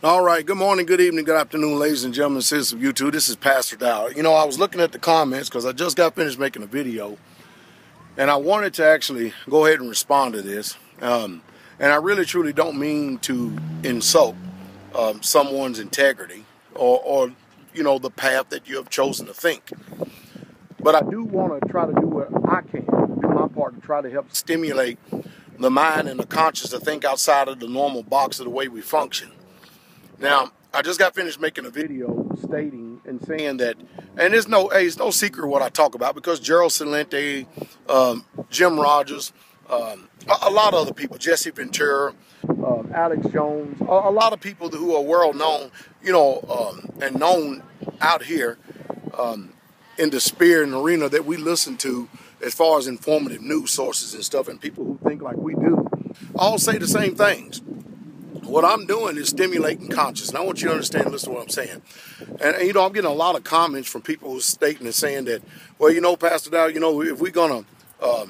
All right, good morning, good evening, good afternoon, ladies and gentlemen, citizens of YouTube. This is Pastordowell. You know, I was looking at the comments because I just got finished making a video, and I wanted to actually go ahead and respond to this. And I really, truly don't mean to insult someone's integrity or, you know, the path that you have chosen to think. But I do want to try to do what I can, do my part to try to help stimulate the mind and the conscience to think outside of the normal box of the way we function. Now, I just got finished making a video stating and saying that, and it's no secret what I talk about, because Gerald Celente, Jim Rogers, a lot of other people, Jesse Ventura, Alex Jones, a lot of people who are world known, you know, and known out here in the sphere and arena that we listen to as far as informative news sources and stuff, and people who think like we do, all say the same things. What I'm doing is stimulating consciousness. And I want you to understand and listen to what I'm saying. And you know, I'm getting a lot of comments from people who are stating and saying that, well, you know, Pastordowell, you know, if we're going to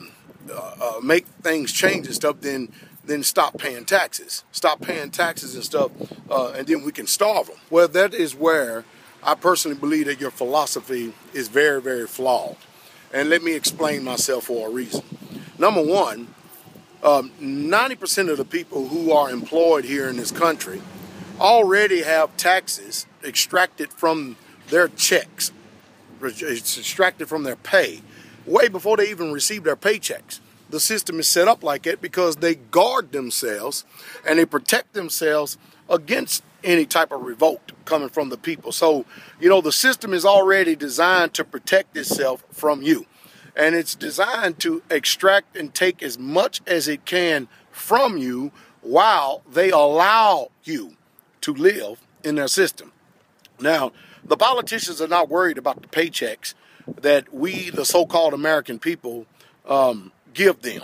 make things change and stuff, then stop paying taxes. Stop paying taxes and stuff, and then we can starve them. Well, that is where I personally believe that your philosophy is very, very flawed. And let me explain myself for a reason. Number one, 90% of the people who are employed here in this country already have taxes extracted from their checks. It's extracted from their pay way before they even receive their paychecks. The system is set up like that because they guard themselves and they protect themselves against any type of revolt coming from the people. So, you know, the system is already designed to protect itself from you. And it's designed to extract and take as much as it can from you while they allow you to live in their system. Now, the politicians are not worried about the paychecks that we, the so-called American people, give them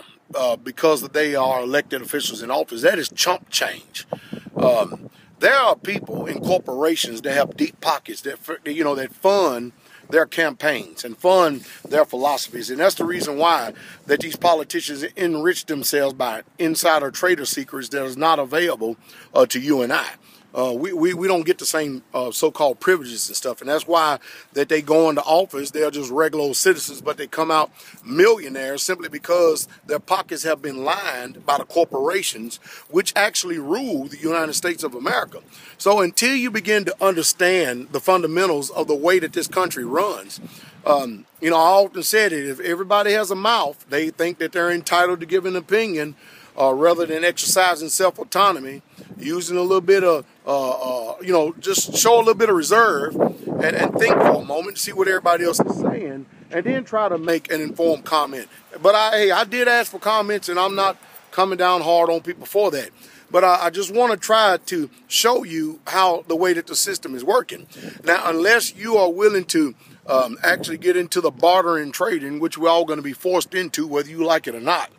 because they are elected officials in office. That is chump change. There are people in corporations that have deep pockets that, you know, that fund their campaigns and fund their philosophies. And that's the reason why that these politicians enrich themselves by insider trader secrets that is not available to you and I. We don't get the same so-called privileges and stuff. And that's why that they go into office, they're just regular old citizens, but they come out millionaires simply because their pockets have been lined by the corporations which actually rule the United States of America. So until you begin to understand the fundamentals of the way that this country runs, you know, I often said it, if everybody has a mouth, they think that they're entitled to give an opinion rather than exercising self-autonomy, using a little bit of, you know, just show a little bit of reserve and think for a moment, see what everybody else is saying, and then try to make an informed comment. But I did ask for comments, and I'm not coming down hard on people for that. But I just want to try to show you how the way that the system is working. Now, unless you are willing to actually get into the bartering and trading, which we're all going to be forced into, whether you like it or not,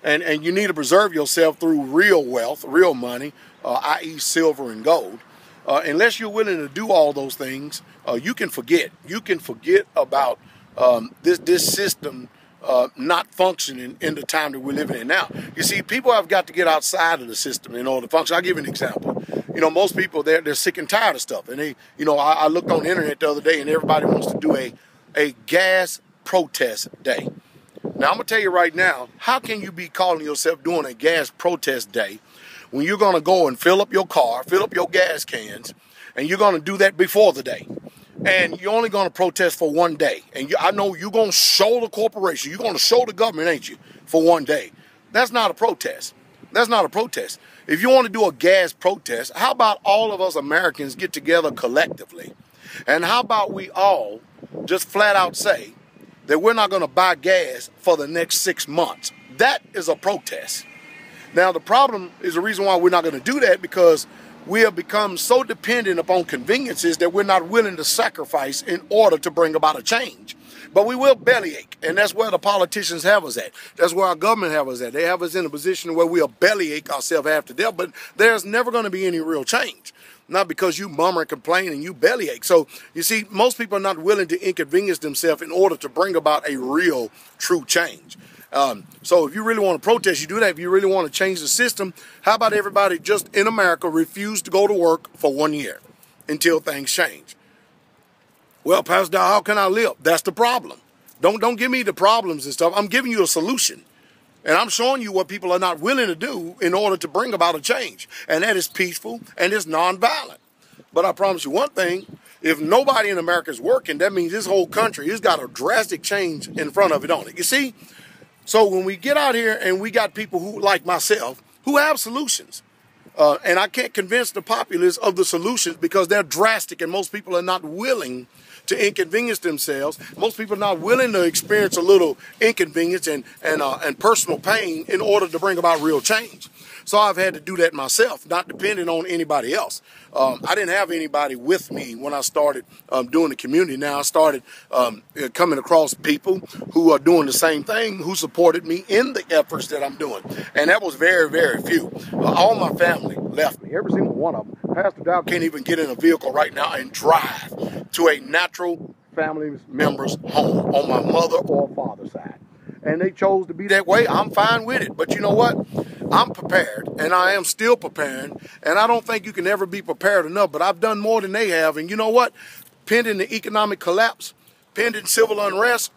and you need to preserve yourself through real wealth, real money, i.e. silver and gold. Unless you're willing to do all those things, you can forget. You can forget about this system not functioning in the time that we're living in now. You see, people have got to get outside of the system in order to function. I'll give you an example. You know, most people, they're sick and tired of stuff. And they, you know, I looked on the internet the other day, and everybody wants to do a gas protest day. Now, I'm going to tell you right now, how can you be calling yourself doing a gas protest day when you're going to go and fill up your car, fill up your gas cans, and you're going to do that before the day? And you're only going to protest for one day. And I know you're going to show the corporation, you're going to show the government, ain't you, for one day. That's not a protest. That's not a protest. If you want to do a gas protest, how about all of us Americans get together collectively? And how about we all just flat out say that we're not going to buy gas for the next 6 months? That is a protest. Now, the problem is the reason why we're not going to do that, because we have become so dependent upon conveniences that we're not willing to sacrifice in order to bring about a change. But we will bellyache, and that's where the politicians have us at. That's where our government have us at. They have us in a position where we'll bellyache ourselves after death, but there's never going to be any real change. Not because you murmur and complain and you bellyache. So, you see, most people are not willing to inconvenience themselves in order to bring about a real, true change. So if you really want to protest, you do that. If you really want to change the system, how about everybody just in America refuse to go to work for 1 year until things change? Well, Pastor, how can I live? That's the problem. Don't give me the problems and stuff. I'm giving you a solution. And I'm showing you what people are not willing to do in order to bring about a change. And that is peaceful and it's nonviolent. But I promise you one thing, if nobody in America is working, that means this whole country has got a drastic change in front of it, don't it? You see? So when we get out here and we got people who, like myself, who have solutions, and I can't convince the populace of the solutions because they're drastic and most people are not willing to inconvenience themselves. Most people are not willing to experience a little inconvenience and personal pain in order to bring about real change. So I've had to do that myself, not depending on anybody else. I didn't have anybody with me when I started doing the community. Now I started coming across people who are doing the same thing, who supported me in the efforts that I'm doing. And that was very, very few. All my family left me, every single one of them. Pastordowell can't even get in a vehicle right now and drive to a natural family member's home on my mother or father's side. And they chose to be that way. I'm fine with it. But you know what? I'm prepared, and I am still preparing, and I don't think you can ever be prepared enough, but I've done more than they have. And you know what? Pending the economic collapse, pending civil unrest,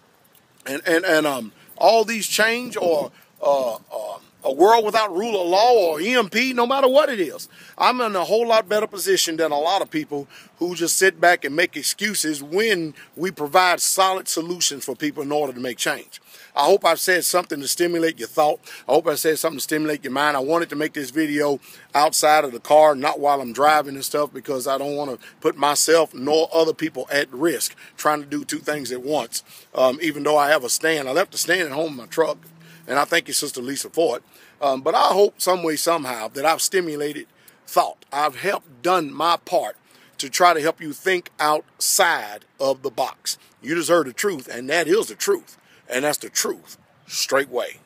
and all these change, or a world without rule of law, or EMP, no matter what it is, I'm in a whole lot better position than a lot of people who just sit back and make excuses when we provide solid solutions for people in order to make change. I hope I've said something to stimulate your thought. I hope I said something to stimulate your mind. I wanted to make this video outside of the car, not while I'm driving and stuff, because I don't want to put myself nor other people at risk trying to do two things at once. Even though I have a stand. I left the stand at home in my truck, and I thank you, Sister Lisa, for it. But I hope some way, somehow, that I've stimulated thought. I've done my part to try to help you think outside of the box. You just heard the truth, and that is the truth. And that's the truth, straight way.